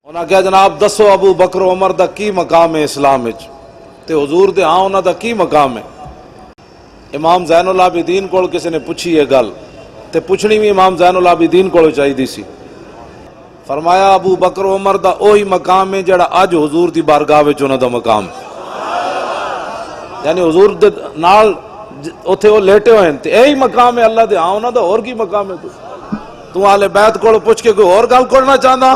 انہاں کہا جناب دسو ابو بکر عمر دا کی مقام ہے اسلام وچ؟ تے حضور دے ہاں انہاں دا کی مقام ہے؟ امام زین العابدین کول کسی نے پوچھی یہ گل تے پوچھنی بھی امام زین العابدین کول چاہیے سی۔ فرمایا ابو بکر عمر دا اوہی مقام ہے جڑا اج حضور دی بارگاہ وچ انہاں دا مقام ہے، یعنی حضور دے نال اوتھے وہ لیٹے ہوئے ہیں تے یہی مقام ہے اللہ دے ہاں انہاں دا اور کی مقام ہے؟ تو اہل بیت کول پوچھ کے کوئی اور گل کرنا چاہندا؟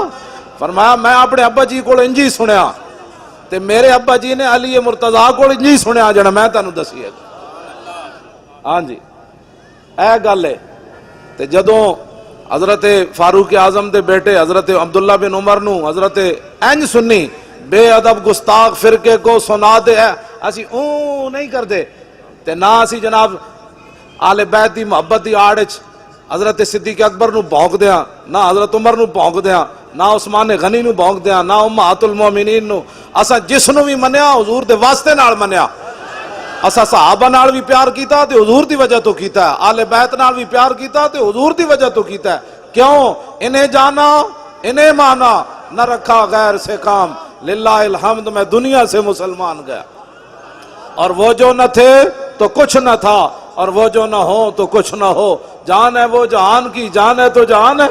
فرمایا میں اپنے ابا جی کو انجی سنیا تے میرے ابا جی نے علی مرتضیٰ کو انجی سنیا جڑا میں تانوں دسی ہے۔ ہاں جی اے گل ہے۔ تے جدوں حضرت فاروق اعظم دے بیٹے حضرت عبداللہ بن عمر نو حضرت انج سنی بے ادب گستاخ فرقے کو سنا دے اسی اوں نہیں کردے تے نہ اسی جناب آل بیت دی محبت دی آڑ وچ حضرت صدیق اکبر نو بھونک دیاں، نہ حضرت عمر نو بھونک دیاں، نہ عثمان غنی نو بھونک دیاں، نہ امہات المومنین نو۔ اسا جس نو بھی منیا حضور دے واسطے نال منیا۔ اسا صحابہ نال بھی پیار کیتا تے حضور دی وجہ تو کیتا ہے، آل بیت نال بھی پیار کیتا تے حضور دی وجہ تو کیتا ہے۔ کیوں؟ انہیں جانا انہیں مانا، نہ رکھا غیر سے کام، للہ الحمد میں دنیا سے مسلمان گیا۔ اور وہ جو نہ تھے تو کچھ نہ تھا، اور وہ جو نہ ہو تو کچھ نہ ہو، جان ہے وہ جہان کی، جان ہے تو جہان ہے۔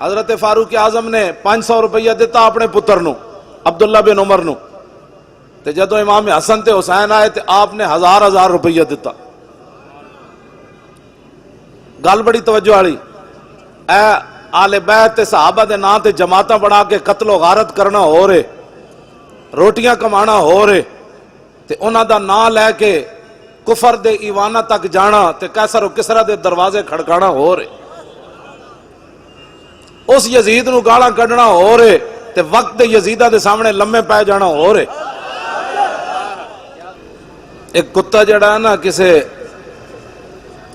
حضرت فاروق اعظم نے 500 روپیہ دیتا اپنے پتر نو عبداللہ بن عمر نو، تے جدو امام حسن تے حسین آئے تے آپ نے 1000 روپیہ دیتا۔ گل بڑی توجہ والی، اے آل بیت تے صحابہ دے نام تے جماعتاں بڑھا کے قتل و غارت کرنا ہو رہے، روٹیاں کمانا ہو رہے، تے انہاں دا نام لے کے کفر دے ایوانہ تک جانا تے قیصر و کسریٰ دے دروازے کھڑکانا ہو رہے، اس یزید نو گالاں کڈنا ہو رہے تے وقت دے یزیدہ دے سامنے لمے پے جانا ہو رہے۔ ایک کتا جڑا ہے نا کسے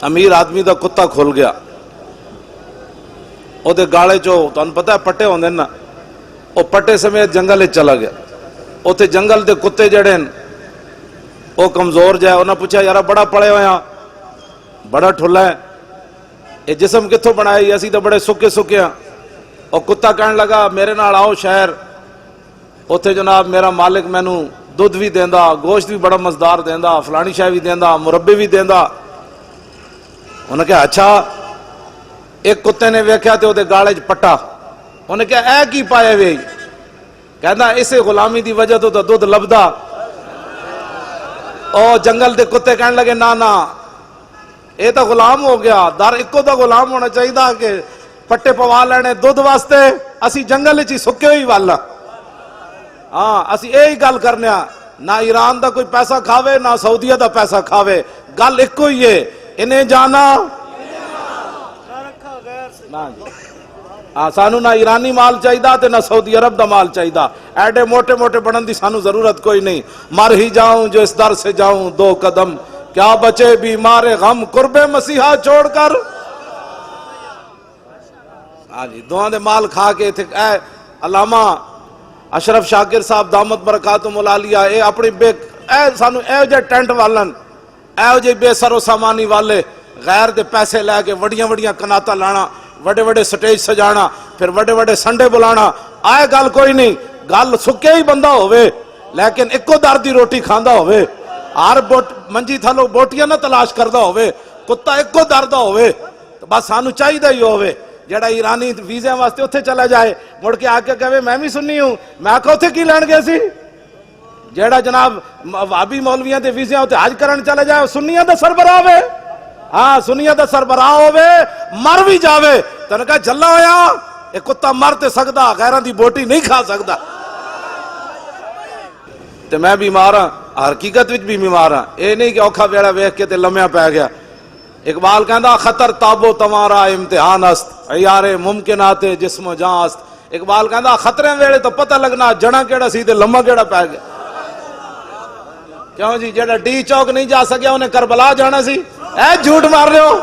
امیر آدمی دا کتا کھل گیا، او دے گالے چو تانوں پتہ ہے پٹے ہوندے نا، او پٹے سمیت جنگل چلا گیا۔ اوتھے جنگل دے کتے جڑے ہیں او کمزور جائے، انہاں پوچھا یارا بڑا پڑے ہویا بڑا ٹھلا ہے، اے جسم کتھوں بنائی؟ اسی تو بڑے سکے سکے ہیں۔ اور کتا کہنے لگا میرے نال آؤ شہر، اوتھے جناب میرا مالک مینوں دودھ بھی دیندا، گوشت بھی بڑا مزدار دیندا، فلانی شے بھی دیندا، مربی بھی دیندا۔ انہوں نے کہا اچھا۔ ایک کتے نے ویکھیا تے اودے گالے چ پٹا، انہوں نے کہا اے کی پایا وے؟ کہندا اسے غلامی دی وجہ تو دودھ لبدا۔ او جنگل دے کتے کہنے لگے نا نا اے تو غلام ہو گیا، در اکو دا غلام ہونا چاہیے کہ پٹے پوا لینے دودھ واسطے، اسی جنگل چی سکے ہوئی والا۔ ہاں اسی یہی گل کرنے ہاں، نہ ایران دا کوئی پیسہ کھاوے نہ سعودیہ دا پیسہ کھاوے، گل ایک ہی ہے، انہیں جانا سانو نہ ایرانی مال چاہیے تے نہ سعودی عرب دا مال چاہیے، ایڈے موٹے موٹے بنن دی سانو ضرورت کوئی نہیں۔ مر ہی جاؤں جو اس در سے جاؤں 2 قدم، کیا بچے بیمار غم قرب مسیحا چھوڑ کر۔ ہاں جی دعاں دے مال کھا کے تھے۔ اے علامہ اشرف شاکر صاحب دامت برکاتہم العالیہ، اے اپنی اے سانو اے جے ٹینٹ والن، اے جے بے سر و سامانی والے غیر دے پیسے لے کے وڈیاں وڈیاں کناتا لانا، وڈے وڈے سٹیج سجانا، پھر وڈے وڈے سنڈے بلانا، آئے گل کوئی نہیں، گل سکے ہی بندہ ہوئے لیکن اکو در دی روٹی کھاندا ہوئے، ہر منجی تھلو بوٹیاں نہ تلاش کردہ ہوئے، کتا اکو در دا ہوئے، تو بس سانو چاہیے ہی ہوئے۔ جڑا ایرانی ویزے واسطے اتھے چلا جائے مڑ کے آ کے کہے میں بھی سنی ہوں، میں آکھا اتھے کی لین گئے سی؟ جڑا جناب وہابی مولویاں دے ویزے اتھے حج کرن چلے جائے سنیاں دا سربراہ ہوئے، ہاں سنیاں دا سربراہ ہوئے، مر بھی جاوے تو نے کہا جلا ہویا اے کتا مر تے سکدا، غیران دی بوٹی نہیں کھا سکدا۔ تے میں بیمار ہاں، حقیقت وچ بھی بیمار ہاں، اے نہیں کہ اوکھا ویڑا ویکھ کے تے لمیا پہ گیا۔ اقبال کہندا خطر تابو تمہارا امتحان است، عیار ممکنات جسم و جان است۔ اقبال کہندا خطرے ویڑے تو پتہ لگنا جڑا کیڑا سی تے لمہ کیڑا پہ گیا۔ کیوں جی جڑا ڈی چوک نہیں جا سکیا انہیں کربلا جانا سی؟ اے جھوٹ مار رہے ہو؟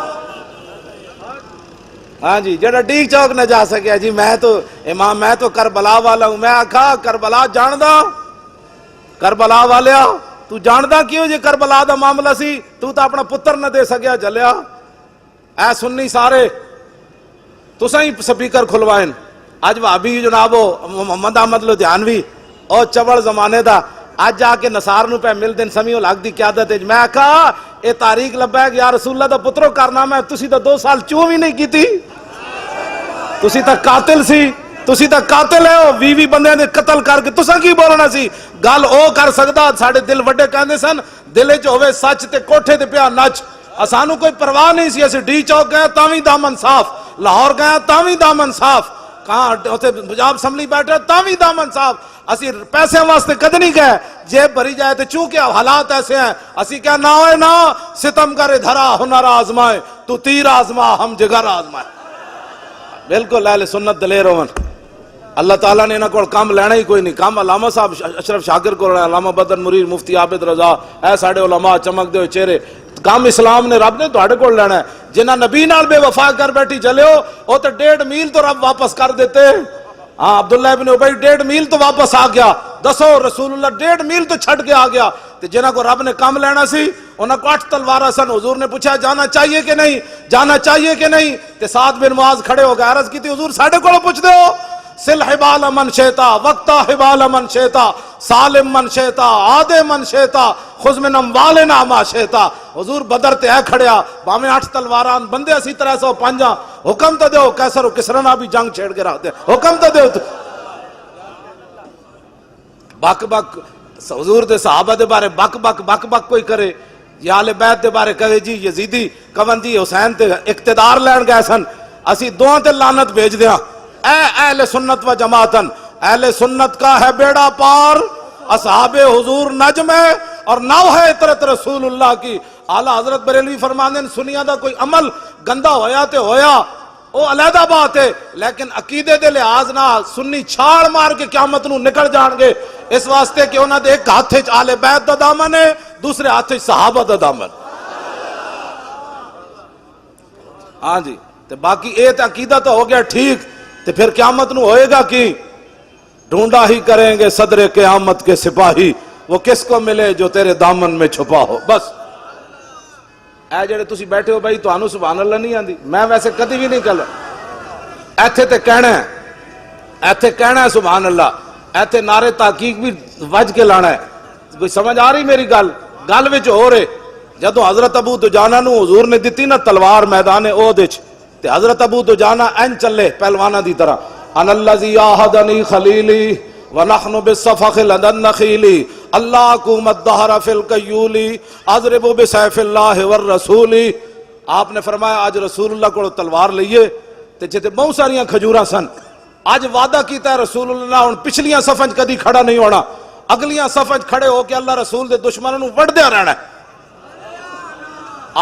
ہاں جی جڑا ڈی چوک نہ جا سکیا جی میں تو امام میں تو کربلا والا ہوں۔ میں آکھا کربلا جاندہ؟ کربلا والیا تو جاندہ کیوں جی کربلا دا معاملہ سی؟ تو اپنا پتر نہ دے سکیا جلیا۔ اے سنی سارے تساں ہی سپیکر کھلوائیں، اج بھابی جناب محمد احمد لدھیانوی او چبل زمانے دا اج جا کے نصار نو پہ مل دن سمیع الحق دی قیادت وچ میں کہا اے تاریخ لبیک یا رسول اللہ دا پترو کارنامہ ہے، تسی تا 2 سال چوں بھی نہیں کیتی، تسی تا قاتل سی، تسی تا قاتل ہے ہو 20 بندے دے قتل کر کے تساں کی بولنا سی گل او کر سکدا ساڈے دل وڈے کہندے سن دل وچ ہوے سچ تے کوٹھے تے پیا نچ اسانو کوئی پرواہ نہیں سی اسی ڈی چوک گئے تاں وی دامن صاف لاہور گئے تاں وی دامن صاف کہاں اوتھے پنجاب اسمبلی بیٹھے تاں وی دامن صاف اسی پیسے واسطے کد نہیں گئے جیب بھری جائے تو چونکہ حالات ایسے ہیں اسی کہا نہ ہوئے نہ ستم کرے دھرا ہنر آزمائے تو تیر آزما ہم جگر آزمائے بالکل اہل سنت دلیر ہون اللہ تعالیٰ نے انہاں کو کام لینا ہی کوئی نہیں کام علامہ صاحب اشرف شاکر کو علامہ بدر مریر مفتی عابد رضا اے ساڑے علماء چمک دے ہوئے چہرے کام اسلام نے رب نے تو ہڑے کو لینا ہے جنہ نبی نال بے وفا کر بیٹھی چلے ہو وہ تو 1.5 میل تو رب واپس کر دیتے ہاں عبداللہ ابن ابی 1.5 میل تو واپس آ گیا دسو رسول اللہ 1.5 میل تو چھٹ کے آ گیا تو جنہ کو رب نے کام لینا سی انہاں کو 8 تلوارہ سن حضور نے پوچھا جانا چاہیے کہ نہیں جانا چاہیے کہ نہیں تو سعد بن معاذ کھڑے ہو گئے عرض کی تھی حضور ساڑھے کو پوچھ دے ہو سل حبال من شیطا وقتا حبال من شیطا سالم من شیطا عادے من شیطا خذ من اموالنا ما شیطا حضور بدر تے ہے کھڑیا باہمیں 8 تلواران بندے اسی طرح سے 5 حکم تو دے کیسر و کسرنا بھی جنگ چھیڑ کے رکھ دے حکم تو دے بک بک حضور دے صحابہ دے بارے بک بک بک بک کوئی کرے یا اہل بیت دے بارے کہے جی یزیدی کون جی حسین تے اقتدار لین گئے سن اسی دوہاں تے لعنت بھیج دیاں اے اہل سنت و جماعتن اہل سنت کا ہے بیڑا پار اصحاب حضور نجم ہے اور نو ہے اطرت رسول اللہ کی اعلیٰ حضرت بریلوی فرماندے سنیا دا کوئی عمل گندہ ہویا تے ہویا وہ علیحدہ بات ہے لیکن عقیدے دے لحاظ نہ سنی چھاڑ مار کے قیامت نو نکل جان گے اس واسطے کہ انہاں دے ایک ہاتھ وچ اہل بیت دا دامن ہے دوسرے ہاتھ وچ صحابہ دا دامن ہاں جی تے باقی اے تے عقیدہ تو ہو گیا ٹھیک تے پھر قیامت نو ہوئے گا کی ڈھونڈا ہی کریں گے صدر قیامت کے سپاہی وہ کس کو ملے جو تیرے دامن میں چھپا ہو بس اے جڑے تسی بیٹھے ہو بھائی تانوں سبحان اللہ نہیں آندی میں ویسے کدی بھی نہیں کہلا ایتھے تے کہنا ہے سبحان اللہ ایتھے نعرے تحقیق بھی وج کے لانا ہے کوئی سمجھ آ رہی میری گل وچ ہو رہے جدو حضرت ابو دجانہ نو حضور نے دتی نا تلوار میدان احد وچ تے حضرت ابو دجانہ این چلے پہلوانہ دی طرح ان الذی آہدنی خلیلی ونحن بالصفخ لدى النخیل اللہ قوم الدہر فی القیولی اضرب بسیف اللہ والرسول آپ نے فرمایا آج رسول اللہ کو تلوار لئیے تے جتے بہت ساریاں کھجوراں سن آج وعدہ کیتا ہے رسول اللہ ان پچھلیاں صفحہ کدی کھڑا نہیں ہونا اگلیاں صفحہ کھڑے ہو کے اللہ رسول دے دشمنوں وڑ دیا رہنا ہے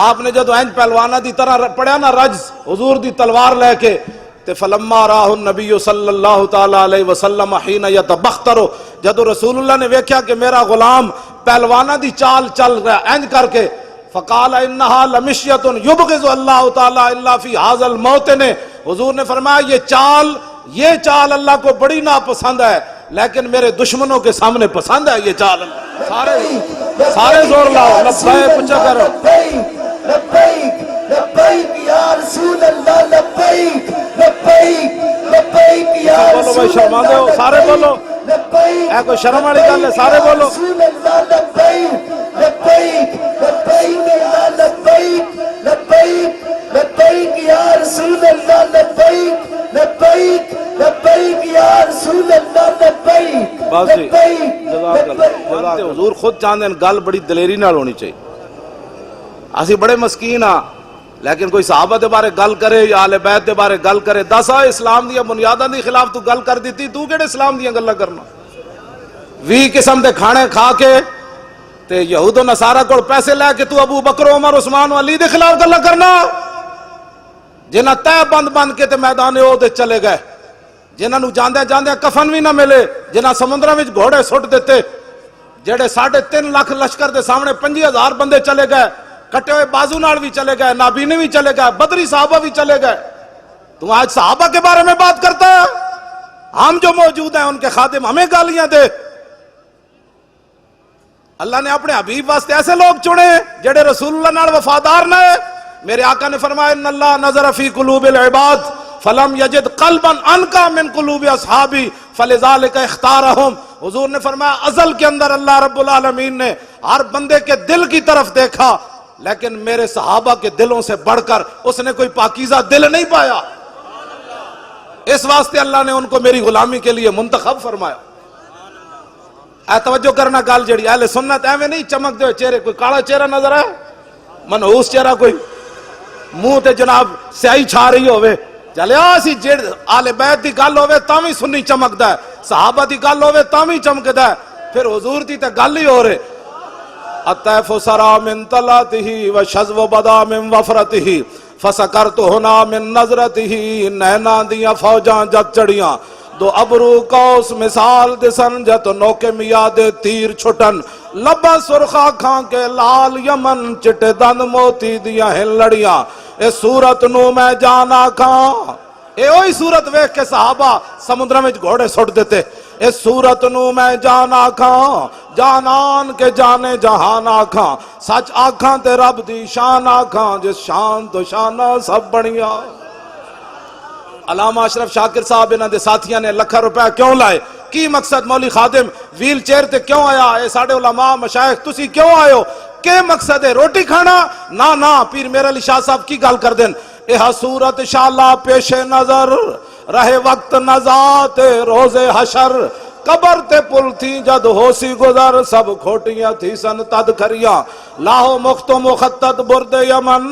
آپ نے جدو اینج پہلوانہ دی طرح پڑھیا نا رجز حضور دی تلوار لے کے تے فلما راہ النبی صلی اللہ تعالی علیہ وسلم حین یتبخترو جدو رسول اللہ نے ویکھیا کہ میرا غلام پہلوانہ دی چال چل رہا اینج کر کے فقال انہا لمشیت یبغض اللہ تعالی الا فی حاض الموتن حضور نے فرمایا یہ چال اللہ کو بڑی ناپسند ہے لیکن میرے دشمنوں کے سامنے پسند ہے یہ چال سارے زور لاؤ لبیک پچھا کرو لبیک لبیک یا رسول اللہ لبیک لبیک لبیک یا رسول اللہ شرما دے ہو سارے بولو اے کوئی شرم والی گل ہے سارے بولو رسول اللہ لبیک لبیک لبیک یا لبیک لبیک لبیک یا رسول اللہ لبیک لبیک لبیک یا رسول اللہ لبیک بس جی جزاک اللہ حضور خود چاہتے ہیں گل بڑی دلیری نال ہونی چاہیے اسی بڑے مسکین ہاں لیکن کوئی صحابہ دے بارے گل کرے یا اہل بیت دے بارے گل کرے دسا اسلام دیا بنیاداں دی خلاف تو گل کر دیتی تو کیڑے اسلام دیا گلاں کرنا 20 قسم دے کھانے کھا کے تے یہود و نصارہ کو پیسے لے کے تو ابو بکر عمر عثمان و علی دے خلاف گلاں کرنا جنہاں تے بند بند کے تے میدان احد چلے گئے جنہاں نو جاندے جاندے کفن بھی نہ ملے جنہاں سمندراں وچ گھوڑے سٹ دیتے جڑے 3.5 لاکھ لشکر دے سامنے 5000 بندے چلے گئے کٹے ہوئے بازو نال بھی چلے گئے نابینے بھی چلے گئے بدری صحابہ بھی چلے گئے تو آج صحابہ کے بارے میں بات کرتا ہے ہم جو موجود ہیں ان کے خادم ہمیں گالیاں دے اللہ نے اپنے حبیب واسطے ایسے لوگ چنے جڑے رسول اللہ نال وفادار نہ میرے آقا نے فرمایا ان اللہ نظر فی قلوب العباد فلم یجد قلبا انکا من قلوب اصحابی فلذالک اختارہم. حضور نے فرمایا ازل کے اندر اللہ رب العالمین نے ہر بندے کے دل کی طرف دیکھا، لیکن میرے صحابہ کے دلوں سے بڑھ کر اس نے کوئی پاکیزہ دل نہیں پایا، اس واسطے اللہ نے ان کو میری غلامی کے لیے منتخب فرمایا. اے توجہ کرنا گل جڑی اہل سنت ایویں نہیں چمک دے چہرے، کوئی کالا چہرہ نظر آئے منحوس چہرہ، کوئی منہ تے جناب سیاہی چھا رہی ہوئے چلیا سی جڑ آل بیت دی گل ہوئے تاویں سنی چمکدا ہے، صحابہ دی گل ہوئے تاویں چمکدا ہے، پھر حضور دی تے گل ہی ہو رہے. الطیف سرا من طلعته وشذو بدا من وفرته فسکرت ہنا من نظرته. نینا دیاں فوجاں جد چڑیاں دو ابرو کوس مثال دسن جت نوکے میاد تیر چھٹن. لبا سرخا کھان کے لال یمن چٹے دند موتی دیاں ہن لڑیاں. اے صورت نو میں جانا کھان، اے اوہی صورت ویکھ کے صحابہ سمندر میں گھوڑے سٹ دیتے. اے صورت نو میں جانا کھان، جانان کے جانے جہان آکھاں. سچ آکھاں تے رب دی شان آکھاں، جس شان تو شانہ سب بڑھیا. علامہ اشرف شاکر صاحب انہاں دے ساتھیاں نے لکھا روپے کیوں لائے؟ کی مقصد؟ مولوی خادم ویل چیئر تے کیوں آیا؟ اے ساڑے علماء مشائخ تسی کیوں آئے ہو؟ کہ مقصد ہے روٹی کھانا؟ نا پیر میرا علی شاہ صاحب کی گل کر دیں. اے صورت شالا پیش نظر رہے وقت نزات روز حشر. قبر تے پل تھی جد ہوسی گزر سب کھوٹیاں تھی سن تد کھریاں. لاہو مخت و مخطط برد یمن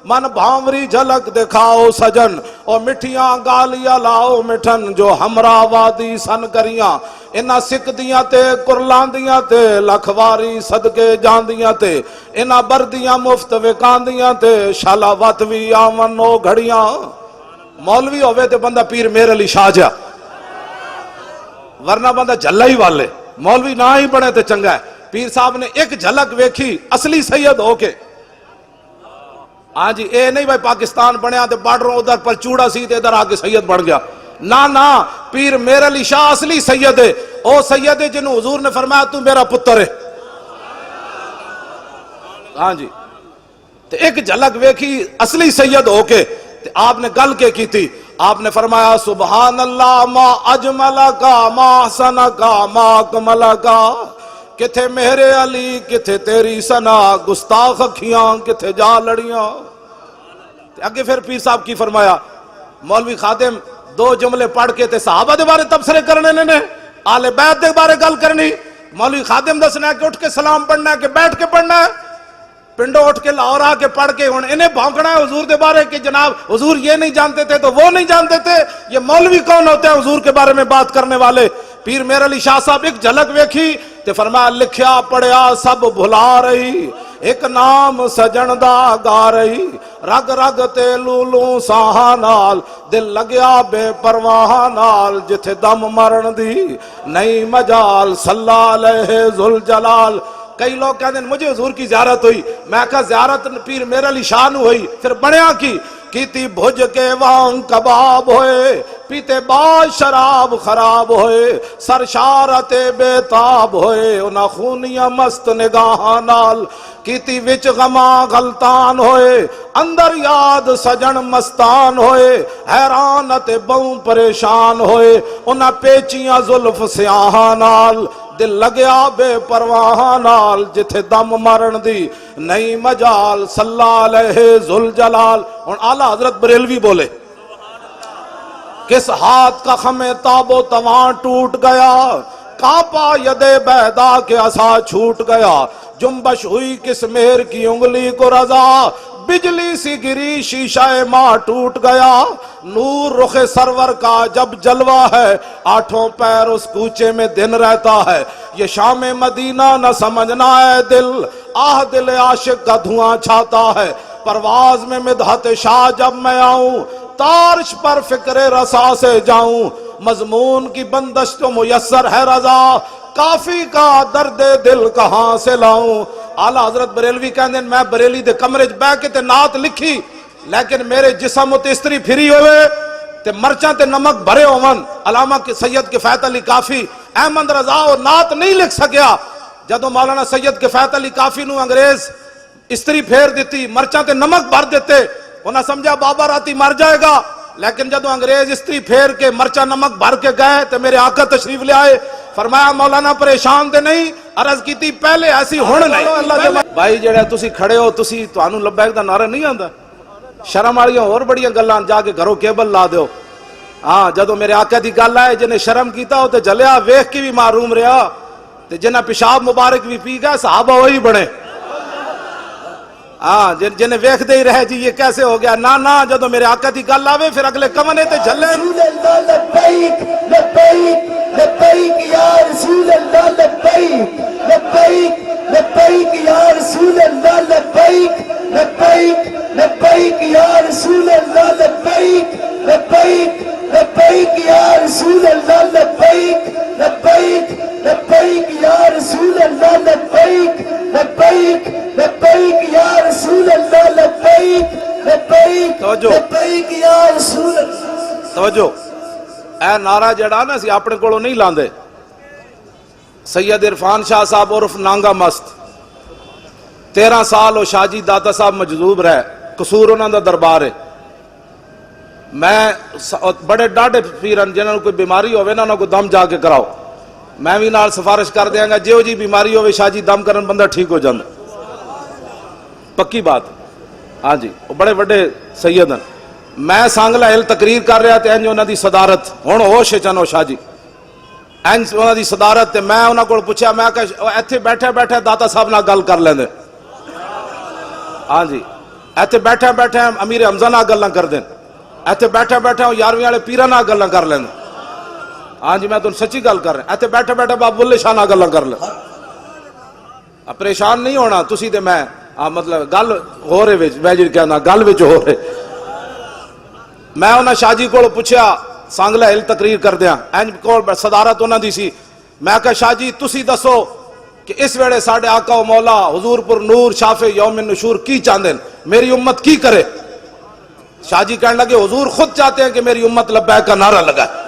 من بھاوری جھلک دکھاؤ سجن. اور مٹھیاں گالیاں لاؤ مٹھن جو ہمراہ وادی سن کریاں. انہاں سکھ دیاں تے کرلان دیاں تے لکھواری صدقے جان دیاں تے انہاں بردیاں مفت وکان دیاں تے شالا واتوی آون او گھڑیاں. مولوی ہوئے تے بندہ پیر میر علی شاہ جا، ورنہ بندہ جھلا ہی والے. مولوی نہ ہی بنے تے چنگا ہے. پیر صاحب نے ایک جھلک ویکھی اصلی سید ہو کے. ہاں جی اے نہیں بھائی پاکستان بنیا تے بارڈروں ادھر پر چوڑا سی تے ادھر آ کے سید بن گیا. نا پیر میر علی شاہ اصلی سید ہے. او سید ہے جنہوں حضور نے فرمایا تو میرا پتر ہے. ہاں جی تے ایک جھلک ویکھی اصلی سید ہو کے تے آپ نے گل کے کی تھی. آپ نے فرمایا سبحان اللہ ما اجملکا ما حسنکا ما اکملکا. کتھے میرے علی کتھے تیری سنا گستاخ اکھیاں کتھے جا لڑیاں. اگے پھر پیر صاحب کی فرمایا مولوی خادم دو جملے پڑھ کے تے صحابہ دے بارے تبصرے کرنے نے آل بیت دے بارے گل کرنی. مولوی خادم دسنا ہے کہ اٹھ کے سلام پڑھنا ہے کہ بیٹھ کے پڑھنا ہے. پنڈو اٹھ کے لاہور آ کے پڑھ کے انہیں بھونکنا ہے حضور دے بارے کہ جناب حضور یہ نہیں جانتے تھے تو وہ نہیں جانتے تھے. یہ مولوی کون ہوتے ہیں حضور کے بارے میں بات کرنے والے؟ پیر میر علی شاہ صاحب ایک جھلک ویکھی تے فرمایا لکھیا پڑھیا سب بھلا رہی ایک نام سجن دا گا رہی. رگ رگ تے لولوں ساہاں نال دل لگیا بے پرواہ نال جتھے دم مرن دی نہیں مجال صلی علیہ ذوالجلال. کئی لوگ کہتے ہیں مجھے حضور کی زیارت ہوئی. میں کہا زیارت پیر میر علی شاہ نو ہوئی پھر بڑیا کی تھی بھج کے وان کباب ہوئے پیتے باز شراب خراب ہوئے سرشارت بے تاب ہوئے انہاں خونیاں مست نگاہاں نال کیتی وچ غما غلطان ہوئے اندر یاد سجن مستان ہوئے حیرانت بہوں پریشان ہوئے انہاں پیچیاں زلف سیاہاں نال دل لگیا بے پرواہ نال جتھے دم مرن دی نہیں مجال صلی علیہ ذوالجلال. اور اعلیٰ حضرت بریلوی بولے کس ہاتھ کا خم تاب و تواں ٹوٹ گیا کانپا ید بیدا کے عصا چھوٹ گیا جنبش ہوئی کس مہر کی انگلی کو رضا بجلی سی گری شیشہ ماں ٹوٹ گیا. نور رخ سرور کا جب جلوہ ہے آٹھوں پیر اس کوچے میں دن رہتا ہے. یہ شام مدینہ نہ سمجھنا ہے دل آہ دل عاشق کا دھواں چھاتا ہے. پرواز میں مدحت شاہ جب میں آؤں تارش پر فکر رسا سے جاؤں مضمون کی بندش تو میسر ہے رضا کافی کا درد دل کہاں سے لاؤں. اعلیٰ حضرت بریلوی کہندے ہیں میں بریلی دے کمرے چ بیٹھ کے تے نعت لکھی لیکن میرے جسم تے استری پھری ہوئے تے مرچاں تے نمک بھرے ہون. علامہ سید کفایت علی کافی احمد رضا اور نعت نہیں لکھ سکیا. جدو مولانا سید کفایت علی کافی نو انگریز استری پھیر دیتی مرچاں تے نمک بھر دیتے انہاں سمجھا بابا راتی مر جائے گا لیکن جدو انگریز استری پھیر کے مرچا نمک بھر کے گئے تو میرے آقا تشریف لے آئے، فرمایا مولانا پریشان تے نہیں، عرض کی تھی پہلے ایسی ہون نہیں۔ بھائی جڑے تسی کھڑے ہو، تسی تانوں لبیک دا نعرہ نہیں آندا؟ شرم والیاں اور بڑیاں گلاں جا کے گھروں کیبل لا دیو۔ ہاں جدو میرے آقا دی گل آئے، جنہیں شرم کیتا ہو تے جلیا، ویکھ کے بھی معروم رہا، تے جنہیں پیشاب مبارک بھی پی گئے، صحابہ وہی بنے۔ ہاں جنہیں ویکھ دے ہی رہے جی یہ کیسے ہو گیا، نہ جدو میرے آقا دی گل آوے پھر اگلے کمنے تے جھلے۔ رسول اللہ لبیک لبیک لبیک یا رسول اللہ لبیک لبیک لبیک یا رسول اللہ لبیک لبیک لبیک یا رسول اللہ لبیک لبیک لبیک یا رسول اللہ لبیک لبیک لبیک یا رسول اللہ لبیک لبیک لبیک یا رسول اللہ لبیک لبیک لبیک یا رسول اللہ۔ توجہ، اے نعرہ جڑا نا سی اپنے کولوں نہیں لاندے۔ سید عرفان شاہ صاحب عرف نانگا مست 13 سال وہ شاہ جی داتا صاحب مجذوب رہے، قصور انہاں دا دربار ہے۔ میں بڑے ڈاڈے پیرن جنہاں کوئی بیماری ہوئے نا انہاں کو دم جا کے کراؤ، میں بھی نال سفارش کر دیاں گا، جیو جی بیماری ہوئے شاہ جی دم کرن بندہ ٹھیک ہو جاندہ، پکی بات۔ ہاں جی وہ بڑے بڑے سید ہیں۔ میں سانگلہ ہل تقریر کر رہا تھا، انج انہاں دی صدارت ہن ہوش چنو شاہ جی، انج انہاں دی صدارت تے میں انہاں کو پوچھا، میں کہ ایتھے بیٹھے بیٹھے داتا صاحب نال گل کر لیندے۔ ہاں جی ایتھے بیٹھے بیٹھے امیر حمزہ نال گلاں کر دین، ایتھے بیٹھے بیٹھے 11ویں والے پیراں نال گلاں کر لیندے۔ ہاں جی میں تم سچی گل کر رہا، ایتھے بیٹھے بیٹھے بابو اللہ شاہ نال گلاں کر لیں۔ پریشان نہیں ہونا تسی تے میں، مطلب گل ہو رہے وچ میں جی کہنا گل وچ ہو رہے۔ میں انہاں شاہ جی کو پوچھا سانگلہ ہل تقریر کر دیاں، انج کول صدارت انہاں دی سی، میں کہا شاہ جی تسی دسو کہ اس ویلے ساڈے آقا و مولا حضور پر نور شافع یوم النشور کی چاہندے، میری امت کی کرے؟ شاہ جی کہنے لگے حضور خود چاہتے ہیں کہ میری امت لبیک کا نعرہ لگائے۔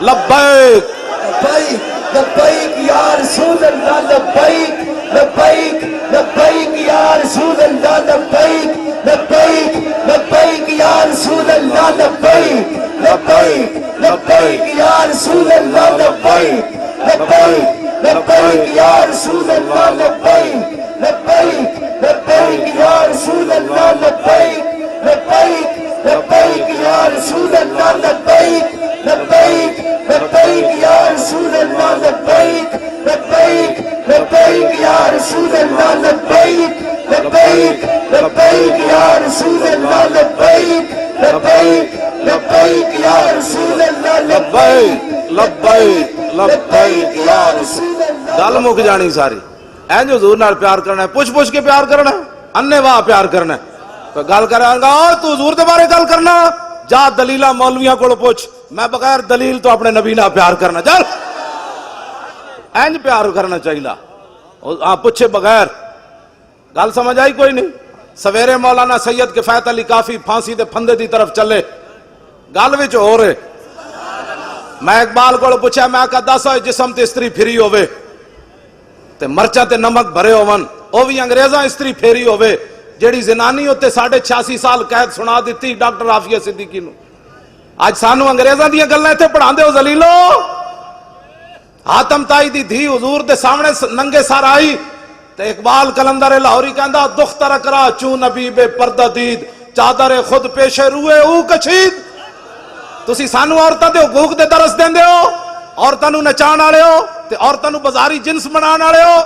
لبیک لبیک لبیک یا رسول اللہ لبیک لبیک لبیک یا رسول اللہ لبیک لبیک لبیک یا رسول اللہ لبیک لبیک لبیک یا رسول اللہ لبیک لبیک لبیک یا رسول اللہ لبیک لبیک لبیک یا رسول اللہ لبیک لبیک لبیک یا رسول اللہ لبیک لبیک لبیک یا رسول اللہ لبیک لبیک لبیک یا رسول اللہ لبیک لبیک لبیک یا رسول اللہ لبیک لبیک لبیک یا رسول اللہ لبیک لبیک لبیک یا رسول اللہ۔ گل مک جانی ساری، این جو حضور نال پیار کرنا ہے، پوچھ پوچھ کے پیار کرنا ہے، انے واہ پیار کرنا ہے۔ تو گل کریں گا تو حضور دے بارے گل کرنا، جا دلیلہ مولویاں کو پوچھ، میں بغیر دلیل تو اپنے نبی نال پیار کرنا، چل اینج پیار کرنا چاہیے، ہاں پوچھے بغیر۔ گل سمجھ آئی کوئی نہیں؟ سویرے مولانا سید کفایت علی کافی پھانسی دے پھندے دی طرف چلے، گل وچ ہو رہے۔ میں اقبال کو پوچھا، میں کہا دس ہوئے جسم تے استری پھری ہوئے تے مرچاں تے نمک بھرے ہون، او بھی انگریزاں استری پھیری ہوئے، جیڑی زنانی ہوتے 86.5 سال قید سنا دیتی ڈاکٹر عافیہ صدیقی نو۔ آج سانو انگریزاں دیاں گلاں ایتھے پڑھاندے ہو ذلیلو۔ حاتم تائی دی دھی حضور دے سامنے ننگے سر آئی تے اقبال کلندر لاہوری کہندا دختر کرا چون نبی بے پردہ دید چادر خود پیش روئے او کچید۔ تسی سانو عورتاں دے حقوق دے درس دیندے ہو، عورتاں نو نچان والے ہو تے عورتاں نو بازاری جنس بنان والے ہو۔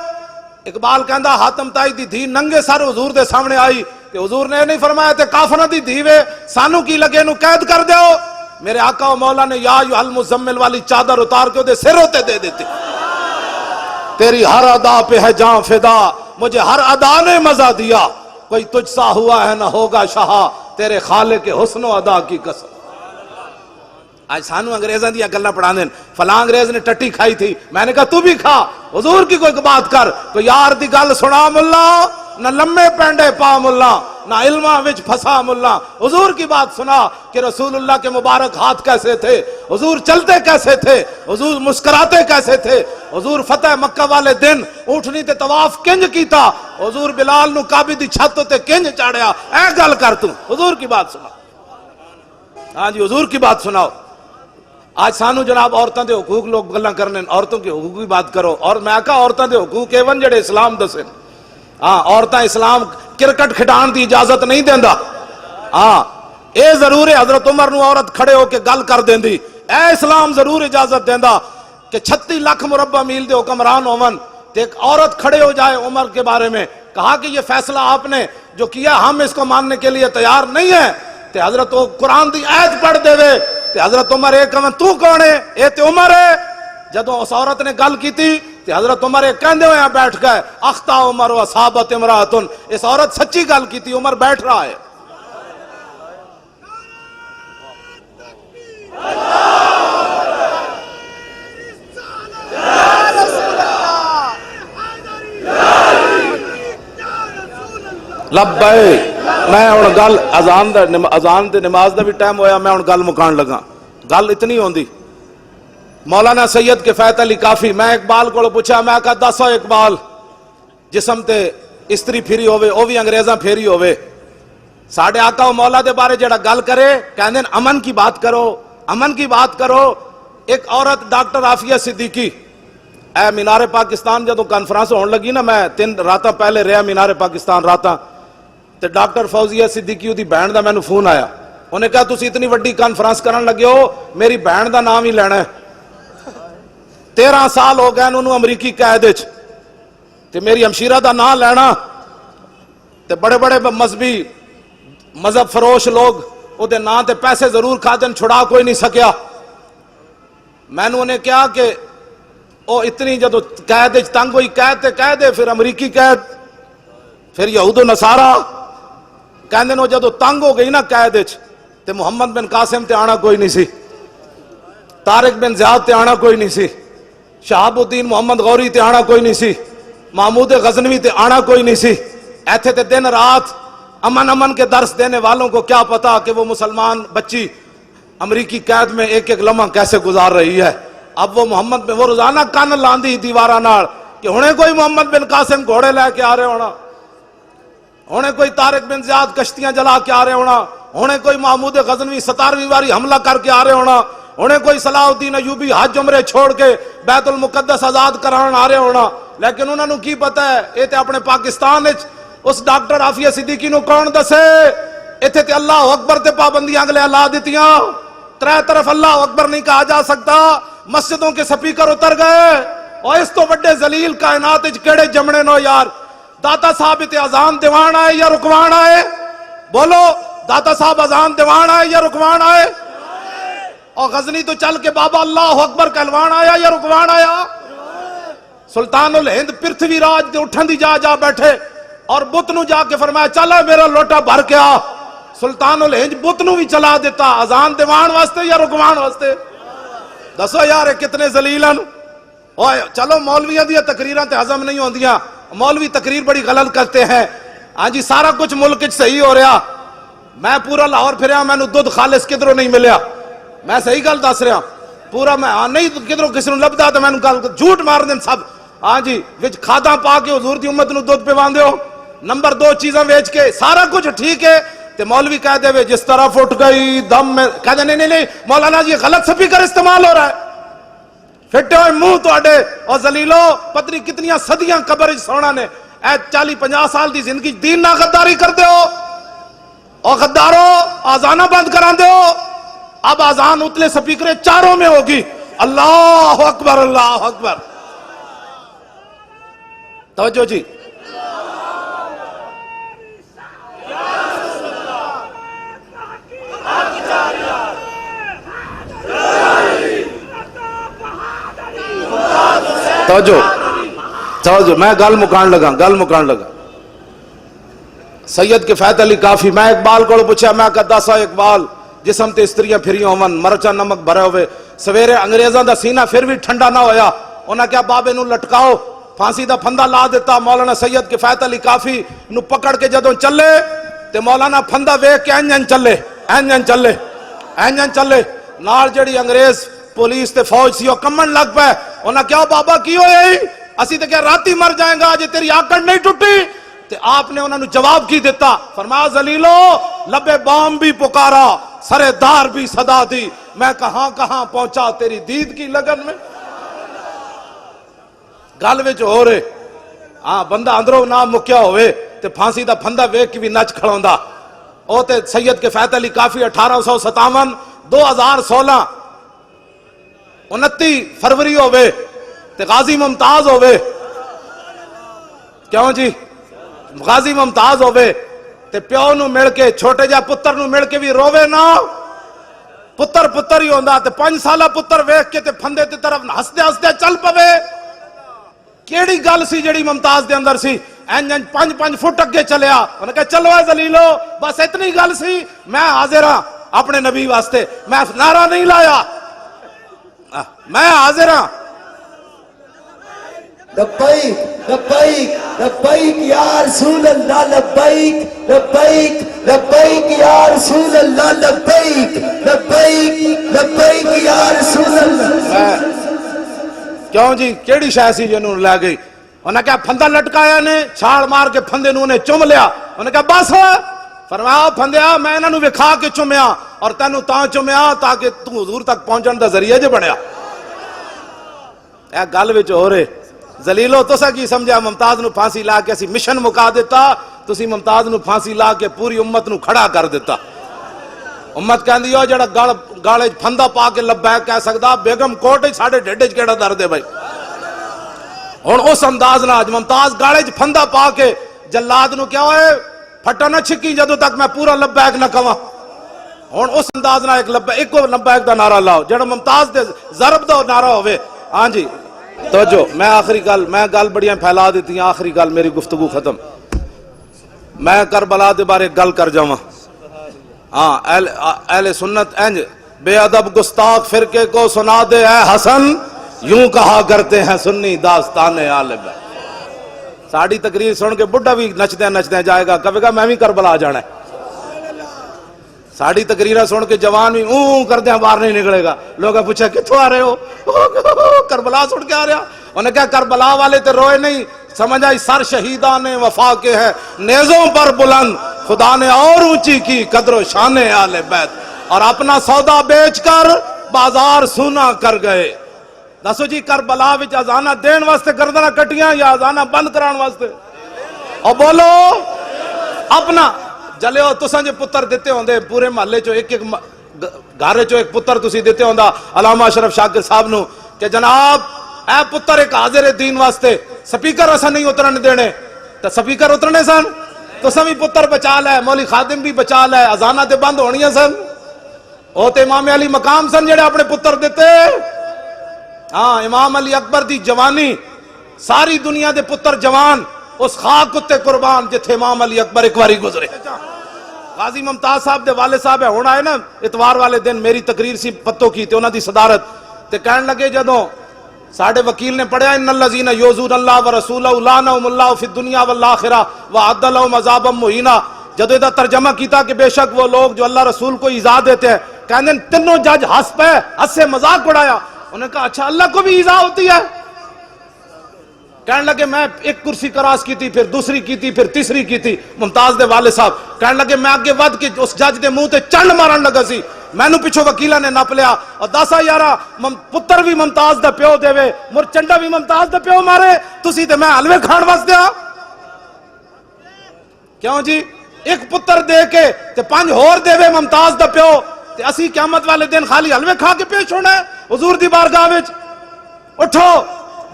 اقبال کہندا حاتم تائی دی دھی ننگے سر حضور دے سامنے آئی تے حضور نے نہیں فرمایا تے کافراں دی دھی وے سانو کی لگے نو قید کر دیو۔ میرے آقا و مولا نے یا ایھا المزمل والی چادر اتار کے دے سر ہوتے دے دیتی۔ تیری ہر ادا پہ ہے جان فدا، مجھے ہر ادا نے مزہ دیا، کوئی تجھ سا ہوا ہے نہ ہوگا شہا، تیرے خالق کے حسن و ادا کی قسم۔ آج سانو انگریزاں دیا گلاں پڑھا دین، فلاں انگریز نے ٹٹی کھائی تھی، میں نے کہا تو بھی کھا، حضور کی کوئی بات کر، کوئی یار دی گل سنا ملا، نہ لمے پینڈے پا ملا، نہ علماں وچ پھسا ملا، حضور کی بات سنا کہ رسول اللہ کے مبارک ہاتھ کیسے تھے، حضور چلتے کیسے تھے، حضور مسکراتے کیسے تھے، حضور فتح مکہ والے دن اونٹنی تے طواف کنج کیتا، حضور بلال نو کعبے دی چھت تے کنج چاڑیا، اے گل کر تو، حضور کی بات سنا۔ ہاں جی حضور کی بات سناؤ. آج سانو جناب عورتوں دے حقوق لوگ گلاں کرنے, عورتوں کے حقوق کی بات کرو. اور میں کہا عورتوں دے حقوق ایون جڑے اسلام دسے. ہاں عورتیں اسلام کرکٹ کھڈان دی اجازت نہیں دیندا. ہاں اے ضرور ہے حضرت عمر نو عورت کھڑے ہو کے گل کر دیندی. اے اسلام ضرور اجازت دیندا کہ 36 لاکھ مربع میل دے حکمران ہون تے ایک عورت کھڑے ہو جائے عمر کے بارے میں. کہا کہ یہ فیصلہ آپ نے جو کیا ہم اس کو ماننے کے لیے تیار نہیں ہیں. تے حضرت قرآن دی آیت پڑھ دے وے تے حضرت عمر ایک کہن تو کون ہے؟ اے تے عمر ہے. جدوں اس عورت نے گل کیتی تے حضرت عمر ایک کہندے ہوئے بیٹھ گئے اخطا عمر و اصابت امراتن. اس عورت سچی گل کیتی, عمر بیٹھ رہا ہے. لبے میں ہوں گل اذان تے نماز دا بھی ٹائم ہویا. میں ہوں گل مکان لگا. گل اتنی ہوندی مولانا سید کفایت علی کافی. میں اقبال کو پوچھا, میں کہا دسو اقبال جسم تے استری پھری ہوئے او بھی انگریزاں پھیری ہوئے, ساڑھے آقا و مولا دے بارے جڑا گل کرے کہندے امن کی بات کرو, امن کی بات کرو. ایک عورت ڈاکٹر عافیہ صدیقی اے مینار پاکستان جدو کانفرنس ہون لگی نا, میں 3 راتاں پہلے رہا مینار پاکستان راتاں, تے ڈاکٹر فوزیہ صدیقی دی بہن دا مینوں فون آیا. انہیں کہا تسی اتنی وڈی کانفرنس کرن لگے ہو, میری بہن دا نام ہی لینا ہے. 13 سال ہو گئے انہوں امریکی قید وچ, تے میری ہمشیرہ دا نام لینا تے بڑے بڑے مذہبی مذہب فروش لوگ او دے نام تے پیسے ضرور کھادن, چھڑا کوئی نہیں سکیا. میں نے انہیں کہا کہ او اتنی جدو قید وچ تنگ ہوئی, قید تے قید ہے, پھر امریکی قید, پھر یہود و نصارہ کہندے نو جدو تنگ ہو گئی نا قید وچ تے محمد بن قاسم تے آنا کوئی نہیں سی, طارق بن زیاد تے آنا کوئی نہیں سی, شہاب الدین محمد غوری تے آنا کوئی نہیں سی, محمود غزنوی تے آنا کوئی نہیں سی. ایتھے تے دن رات امن کے درس دینے والوں کو کیا پتا کہ وہ مسلمان بچی امریکی قید میں ایک ایک لمحہ کیسے گزار رہی ہے. اب وہ محمد میں وہ روزانہ کان لاندی دیوارہ نال کہ ہونے کوئی محمد بن قاسم گھوڑے لے کے آ رہے ہونا, ہونے کوئی طارق بن زیاد کشتیاں جلا کے آ رہے ہونا, ہونے کوئی محمود غزنوی 17ویں باری حملہ کر کے آ رہے ہونا, ہونے کوئی صلاح الدین ایوبی حج عمرے چھوڑ کے بیت المقدس آزاد کران آ رہے ہونا. لیکن انہوں نے کی پتہ ہے یہ تے اپنے پاکستان وچ اس ڈاکٹر عافیہ صدیقی نو کون دسے. ایتھے تے اللہ اکبر تے پابندیاں اگلے لا دیتیاں, 3 طرف اللہ اکبر نہیں کہا جا سکتا. مسجدوں کے سپیکر اتر گئے, اور اس تو بڑے ذلیل کائنات وچ کیڑے جمنے نو یار. داتا صاحب تے اذان دیوان آئے یا رکوان آئے؟ بولو, داتا صاحب اذان دیوان آئے یا رکوان آئے؟ اور غزنی تو چل کے بابا اللہ اکبر کہلوان آیا یا رکوان آیا؟ سلطان الہند پرتھوی راج دے اٹھن دی جا بیٹھے اور بت نو جا کے فرمایا چلا میرا لوٹا بھر کے آ. سلطان الہند بت نو بھی چلا دیتا. اذان دیوان واسطے یا رکوان واسطے؟ دسو یار کتنے ذلیلن. چلو مولویاں دی تقریراں تے ہضم نہیں ہوندیاں, مولوی تقریر بڑی غلط کرتے ہیں. ہاں جی سارا کچھ ملک صحیح ہو رہا, میں پورا لاہور پھریا مینوں دودھ خالص کدھروں نہیں ملیا. میں صحیح گل دس رہا پورا, میں نہیں کدھروں کسی نو لبدا تے مینوں گل جھوٹ مار دین سب. ہاں جی وچ کھادا پا کے حضور دی امت نو دودھ پیواندے ہو, نمبر 2 چیزاں ویچ کے سارا کچھ ٹھیک ہے. تے مولوی کہہ دے وے جس طرح اٹھ گئی دم میں, کہہ دے نہیں مولانا جی غلط سپیکر استعمال ہو رہا ہے. پھٹے ہوئے منہ تواڈے اور ذلیلو, پتنی کتنیاں صدیاں قبر وچ سونا نے, اے 40-50 سال دی زندگی دین نہ غداری کر دے ہو, اور غدارو آزانہ بند کران دے ہو. اب آزان اتلے سپیکریں چاروں میں ہوگی. اللہ اکبر اللہ اکبر. توجہ جی, توجہ میں گل مکان لگا. سید کفایت علی کافی, میں اقبال کو پوچھا, میں کہا دسا اقبال جسم تے استریاں پھری ہون, مرچا نمک بھرے ہوئے, سویرے انگریزاں دا سینہ پھر بھی ٹھنڈا نہ ہویا. انہاں کیا بابے نو لٹکاؤ, پھانسی دا پھندا لا دیتا. مولانا سید کفایت علی کافی نو پکڑ کے جدوں چلے تے مولانا پھندا ویکھ کے انجن چلے نال جڑی انگریز پولیس تے فوج سی او کمن لگ پے. انہاں کیا بابا کی ہویا ہی, اسی تے کہ راتی مر جائیں گا جے تیری آکڑ نہیں ٹوٹی. تے آپ نے انہوں نے جواب کی دیتا, فرمایا ذلیلو لبے بام بھی پکارا, سرے دار بھی صدا دی، میں کہاں کہاں پہنچا تیری دید کی لگن میں۔ گل وچ ہو رہے ہاں بندہ اندروں نہ مکیا ہوئے تے پھانسی دا پھندا ویکھ کے بھی نچ کھڑوندا۔ او تے سید کفایت علی کافی 1857 2016 29 فروری ہوئے تے غازی ممتاز ہوئے، کیوں جی غازی ممتاز ہوئے تے پیو نو مل کے چھوٹے جا پتر نو مل کے بھی رووے نا، پتر پتر ہی ہوندا تے 5 سالہ پتر ویکھ کے تے پھندے تے طرف ہسدے ہسدے چل پوے۔ کیڑی گل سی جڑی ممتاز دے اندر سی؟ اینج 5 فٹ اگے چلیا، انہوں نے کہا چلو اے ذلیلو، بس اتنی گل سی، میں حاضر ہاں اپنے نبی واسطے، میں نعرہ نہیں لایا، میں حاضر ہاں۔ لبیک لبیک لبیک یا رسول اللہ، لبیک لبیک لبیک یا رسول اللہ، لبیک لبیک لبیک یا رسول اللہ۔ کیوں جی کیڑی شے سی جنوں لے گئی؟ انہوں نے کہا پھندا لٹکایا نے، چھاڑ مار کے پھندے نوں نے چم لیا، انہوں نے کہا بس، فرمایا پھندیا میں انہاں نوں وکھا کے چمیا اور تینوں تاں چمیا تاکہ تو حضور تک پہنچن دا ذریعہ جو بنیا۔ اے گل وچ ہو رہے ذلیلو تسا کی سمجھا ممتاز نو پھانسی لا کے اسی مشن مکا دیتا، تسی ممتاز نو پھانسی لا کے پوری امت نو کھڑا کر دیتا۔ امت کہندی ہو جڑا گالے پھندا پا کے لبیک کہہ سکدا، بیگم کوٹ ساڈے ڈھڈ وچ کیڑا درد ہے بھائی۔ ہن اس انداز نال ممتاز گالے پھندا پا کے جلاد نو کیا ہوئے پھٹا نہ چھکی جدوں تک میں پورا لبیک نہ کواں۔ ہن اس انداز نال ایک لبیک دا نعرہ لاؤ جڑا ممتاز دے ضرب دا نعرہ ہوئے۔ ہاں جی توجہ، میں آخری گل، میں گل بڑیاں پھیلا دیتی ہیں، آخری گل میری گفتگو ختم، میں کربلا دے بارے گل کر جاواں۔ ہاں اہل سنت انج بے ادب گستاخ فرقے کو سنا دے اے حسن، یوں کہا کرتے ہیں سنی داستان آل بیت۔ ساڑی تقریر سن کے بڈھا بھی نچدے نچدے جائے گا، کہے گا میں بھی کربلا جانا ہے۔ ساڑی تقریرہ سن کے جوان بھی اون کردے ہیں باہر نہیں نکلے گا۔ لوگوں پوچھا کتھوں آ رہے ہو؟ کربلا سن کے آ رہا۔ انہوں نے کہا کربلا والے تے روئے نہیں، سمجھ آئی سر شہیدان وفا کے ہیں نیزوں پر بلند، خدا نے اور اونچی کی قدر و شان آل بیت، اور اپنا سودا بیچ کر بازار سونا کر گئے۔ دسو جی کربلا وچ اذانہ دین واسطے گردناں کٹیاں یا اذانہ بند کران واسطے؟ اور بولو اپنا جلے ہو تساں جے پتر دیتے ہوندے پورے محلے چو ایک گھر چو ایک پتر تسی دیتے ہوندا علامہ اشرف شاکر صاحب نو کہ جناب اے پتر ایک حاضر دین واسطے، سپیکر اساں نہیں اترن دینے، تو سپیکر اترنے سن، تساں بھی پتر بچا لے، مولوی خادم بھی بچا لے، اذانہ تے بند ہونیاں سن۔ او تے امام علی مقام سن جڑے اپنے پتر دیتے۔ ہاں امام علی اکبر دی جوانی، ساری دنیا دے پتر جوان اس خاک اتے قربان جتھے امام علی اکبر ایک واری گزرے۔ غازی ممتاز صاحب دے والد صاحب ہے ہونا ہے نا اتوار والے دن میری تقریر سی پتوں کی تے انہاں دی صدارت تے کہن لگے جدوں ساڑھے وکیل نے پڑھیا ان الذین یؤذون اللہ ورسولہ لعنہم اللہ فی الدنیا والآخرہ وأعد لہم عذابا مہینا، جدوں دا ترجمہ کیتا کہ بے شک وہ لوگ جو اللہ رسول کو ایذا دیتے ہیں، کہنے تینوں جج ہنس پے، ہنس سے مذاق اڑایا۔ انہوں نے کہا اچھا اللہ کو بھی ایذا ہوتی ہے؟ کہنے لگے میں ایک کرسی کراس کی تھی، پھر دوسری کی تھی، پھر تیسری کی تھی۔ ممتاز دے والد صاحب کہنے لگے میں آگے ود کے اس جج دے منہ تے چنڈ مارن لگا سی، میں نو پچھو وکیلہ نے نپ لیا اور دسا یارا پتر بھی ممتاز دا پیو دے وے مر چنڈا بھی ممتاز دا پیو مارے، تسی تے میں حلوے کھان وس دیا۔ کیوں جی ایک پتر دے کے تے 5 ہور دے وے ممتاز دا پیو، تے اسی قیامت والے دن خالی حلوے کھا کے پیش ہونا ہے حضور دی بارگاہ وچ؟ اٹھو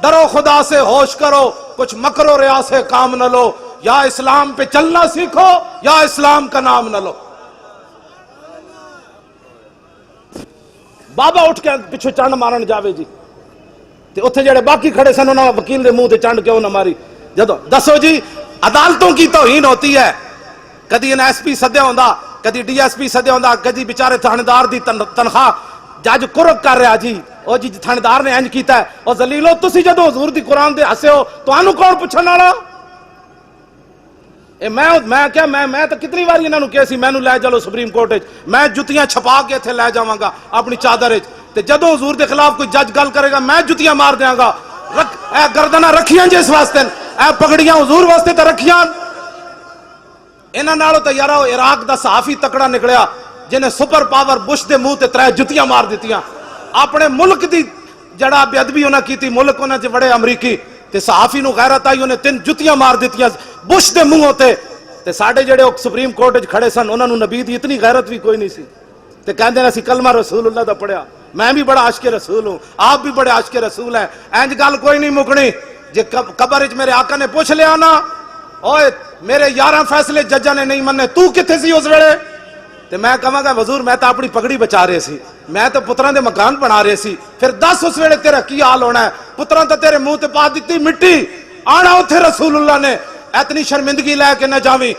ڈرو خدا سے، ہوش کرو، کچھ مکر و ریا سے کام نہ لو، یا اسلام پہ چلنا سیکھو یا اسلام کا نام نہ لو۔ بابا اٹھ کے پچھو چنڈ مارن جاوے جی تے اتھے جڑے باقی کھڑے سن انہاں وکیل دے منہ تے چنڈ کیوں نہ ماری؟ جدو دسو جی عدالتوں کی توہین ہوتی ہے، کدی ان ایس پی سدے ہوندا، کدی ڈی ایس پی سدے ہوندا، کدی بیچارے تھاندار دی تنخواہ جج قرب کر رہا جی او جی تھاندار نے انج کیتا ہے، او ذلیلو تسی جدو حضور دی قرآن دے ہسے ہو تانوں کون پوچھن والا؟ میں کیا میں تو کتنی بار انہاں نوں کہیا سی مینوں لے چلو سپریم کورٹ وچ، میں جتیاں چھپا کے ایتھے لے جاواں گا اپنی چادر وچ، تے جدو حضور دے خلاف کوئی جج گل کرے گا میں جتیاں مار دیاں گا۔ اے گردناں رکھیاں جس واسطے، اے پگڑیاں حضور واسطے تے رکھیاں۔ انہاں نالوں تے یارا عراق دا صحافی تکڑا نکلیا، جنہیں سپر پاور بش دے منہ تے 3 جتیاں مار دیتیاں. اپنے ملک دی جڑا بے ادبی انہاں کیتی, ملک انہاں چ بڑے امریکی تے صحافی نو غیرت آئی, انہیں 3 جتیاں مار دیتیاں بش دے منہ تے ساڈے جڑے سپریم کورٹ وچ کھڑے سن انہاں نو نبی دی اتنی غیرت بھی کوئی نہیں سی تے کہندے نے اسی کلمہ رسول اللہ دا پڑھیا. میں بھی بڑا عاشق رسول ہوں, آپ بھی بڑے عاشق رسول ہیں, انج گل کوئی نہیں مکنی. جے قبر وچ میرے آقا نے پوچھ لیا نا, اوئے میرے 11 فیصلے ججاں نے نہیں مننے, تو کتھے سی اس ویلے؟ تے میں کہاں گا حضور میں تو اپنی پگڑی بچا رہے سی, میں تو پتراں دے مکان بنا رہے سی, پھر دس اس ویلے تیرا کی حال ہونا ہے؟ پتراں تو تیرے منہ تے پا دیتی مٹی, آنا اتھے رسول اللہ نے. اتنی شرمندگی لے کے نہ جاویں.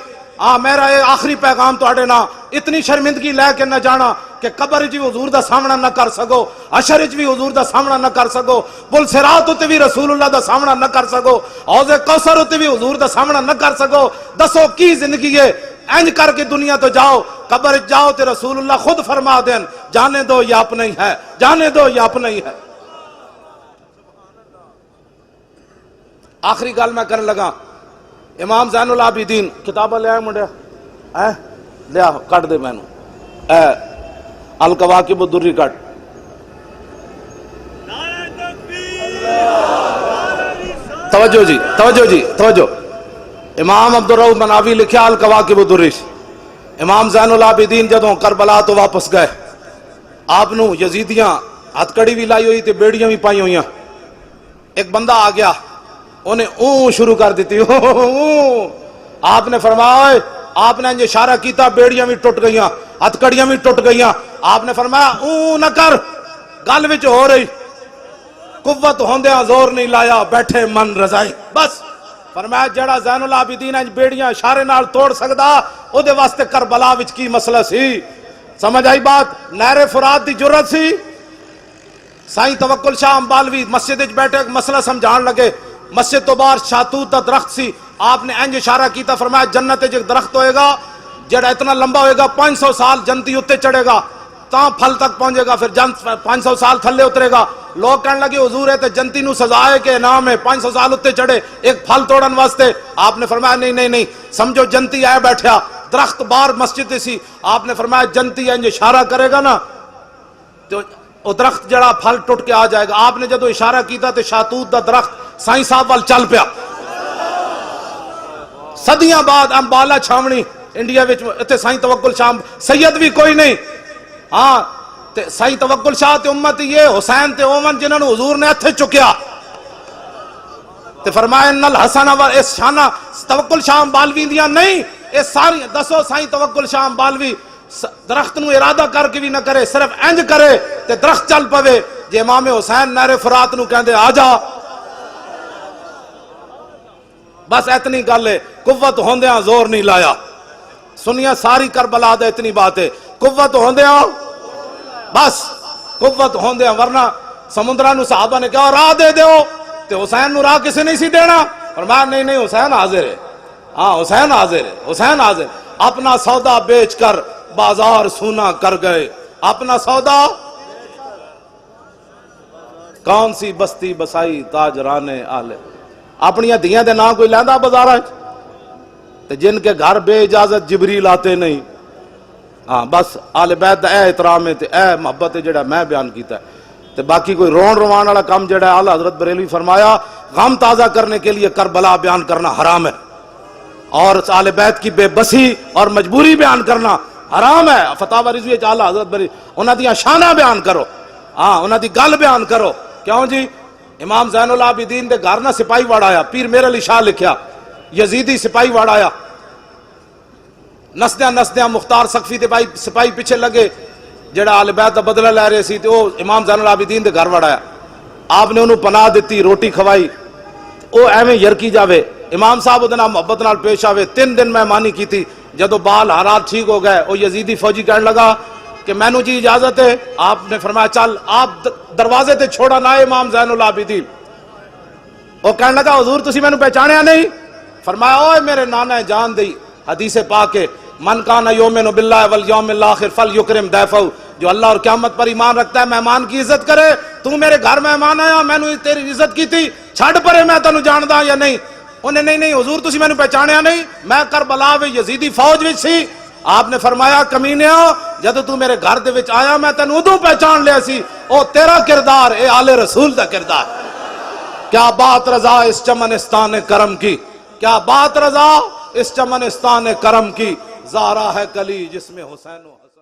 میرا یہ آخری پیغام تواڈے نال, اتنی شرمندگی لے کے نہ جانا کہ قبر وچ بھی حضور دا سامنا نہ کر سکو, حشر وچ بھی حضور دا سامنا نہ کر سکو, پل صراط تے بھی رسول اللہ دا سامنا نہ کر سکو, حوض کوثر تے بھی حضور دا سامنا نہ کر سکو. دسو کی زندگی ہے؟ انج کر کے دنیا تو جاؤ, قبر وچ جاؤ تے رسول اللہ خود فرما دین, جانے دو یہ اپنا ہی ہے, جانے دو یہ اپنا ہی ہے. آخری گل میں کرن لگا, امام زین العابدین کتاباں لے آئے منڈیا, لیا کٹ دے مینوں الکواکب الدری کٹ. توجہ جی, توجہ جی, توجہ. امام عبدالرؤف مناوی لکھیا الکواکب الدری. امام زین العابدین جدوں کربلا تو واپس گئے, آپ نو یزیدیاں ہتھ کڑی بھی لائی ہوئی تے بیڑیاں بھی پائی ہوئیاں. ایک بندہ آ گیا, انہیں اون شروع کر دیتی, آپ نے فرمایا, آپ نے اشارہ کیتا, بیڑیاں بھی ٹوٹ گئیاں, ہتھ کڑیاں بھی ٹوٹ گئیاں. آپ نے فرمایا اون نہ کر, گل وچ ہو رہی, قوت ہوندیاں زور نہیں لایا, بیٹھے من رضائی. بس فرمایا جڑا زین العابدین بیڑیاں اشارے نال توڑ سکدا, او دے واسطے کربلا وچ کی مسئلہ سی؟ سمجھ آئی بات؟ نہر فرات دی جرت سی. سائیں توکل شاہ امبالوی مسجد وچ بیٹھے ایک مسئلہ سمجھان لگے, مسجد تو باہر شاتوت دا درخت سی, آپ نے انج اشارہ کیتا, فرمایا جنت وچ ایک درخت ہوئے گا جڑا اتنا لمبا ہوئے گا 500 سال جنتی اتے چڑھے گا, تاں پھل تک پہنچے گا, پھر جنت 500 سال تھلے اترے گا. لوگ کہنے لگے حضور ہے تے جنتی نو سزا ہے کہ انعام ہے, 500 سال اتے چڑھے ایک پھل توڑن واسطے. آپ نے فرمایا نہیں نہیں نہیں, سمجھو جنتی آئے بیٹھیا, درخت باہر مسجد سی. آپ نے فرمایا جنتی انج اشارہ کرے گا نا تو وہ درخت جڑا پھل ٹوٹ کے آ جائے گا. آپ نے جدو اشارہ کیتا تے شاتوت دا درخت سائیں صاحب وال چل پیا. صدیاں بعد امبالا چھاونی انڈیا وچ تے سائیں توکل شاہ سید بھی کوئی نہیں, ہاں تے سائیں توکل شاہ تے امت یہ حسین تے اومن جنہاں نو حضور نے ہتھے چکیا تے فرمایا ان الحسن و اس شانہ توکل شاہ امبالوی دیاں نہیں, اے ساری دسو سائیں توکل شاہ امبالوی درخت نو ارادہ کر کے بھی نہ کرے, صرف انج کرے تے درخت چل پوے. جے امام حسین نہر فرات نو کہندے آ جا, بس اتنی گل ہے, قوت ہوندیاں زور نہیں لایا. سنیا ساری کربلا دا اتنی بات ہے, قوت ہوندیاں, بس قوت ہوندیاں, ورنہ سمندرہ نو صحابہ نے کہا راہ دے دیو, تے حسین نو راہ کسی نہیں سی دینا. فرمایا نہیں نہیں حسین حاضر ہے, ہاں حسین حاضر ہے, حسین حاضر. اپنا سودا بیچ کر بازار سونا کر گئے, اپنا سودا. کون سی بستی بسائی تاجران آل, اپنی دیاں دے نام کوئی لیندا بازار تے جن کے گھر بے اجازت جبریل آتے نہیں. ہاں بس آل بیت دا اے احترام ہے تے اے محبت ہے جڑا میں بیان کیتا ہے. تے باقی کوئی رون روان والا کام جڑا ہے, اعلیٰ حضرت بریلوی فرمایا غم تازہ کرنے کے لیے کربلا بیان کرنا حرام ہے, اور آل بیت کی بے بسی اور مجبوری بیان کرنا حرام ہے. فتاوی رضوی اعلیٰ حضرت بریلوی انہاں دیاں شاناں بیان کرو, ہاں انہاں دی گل بیان کرو. کیوں جی؟ امام زین العابدین دے گھر نہ سپاہی وڑ آیا, پیر میر علی شاہ لکھیا, یزیدی سپاہی وڑ آیا, نسدیاں نسدیاں مختار سقفی دے بھائی سپاہی پیچھے لگے جڑا آل بیت دا بدلہ لے رہے سی, تے او امام زین العابدین دے گھر وڑ آیا. آپ نے انہوں پناہ دیتی, روٹی کھوائی, او ایویں یرکی جاوے. امام صاحب اودے نال محبت نال پیش آوے. 3 دن مہمانی کیتی, جدو بال حالات ٹھیک ہو گئے, او یزیدی فوجی کہنے لگا کہ مینوں جی اجازت ہے. آپ نے فرمایا چل, آپ دروازے تے چھوڑا نہ امام زین العابدین. وہ کہنے لگا حضور تسی مینوں پہچانیا نہیں؟ فرمایا اوے میرے نانا جان دی, حدیث پاک ہے من کان یؤمن باللہ والیوم الاخر فلیکرم ضیفہ, جو اللہ اور قیامت پر ایمان رکھتا ہے مہمان کی عزت کرے. تو میرے گھر مہمان آیا, مینوں تیری عزت کی تھی, چھڑ پرے میں تینوں جاندا یا نہیں؟ انہیں نہیں نہیں حضور تسی مینوں پہچانیا نہیں, میں کربلا وچ یزیدی فوج وچ سی, آپ نے فرمایا کمینیا جد تو میرے گھر دے وچ آیا میں تینوں ادوں پہچان لیا سی او تیرا کردار اے آل رسول دا کردار. کیا بات رضا اس چمنستان کرم کی, کیا بات رضا اس چمنستان کرم کی, زہرا ہے کلی جس میں حسین و حسن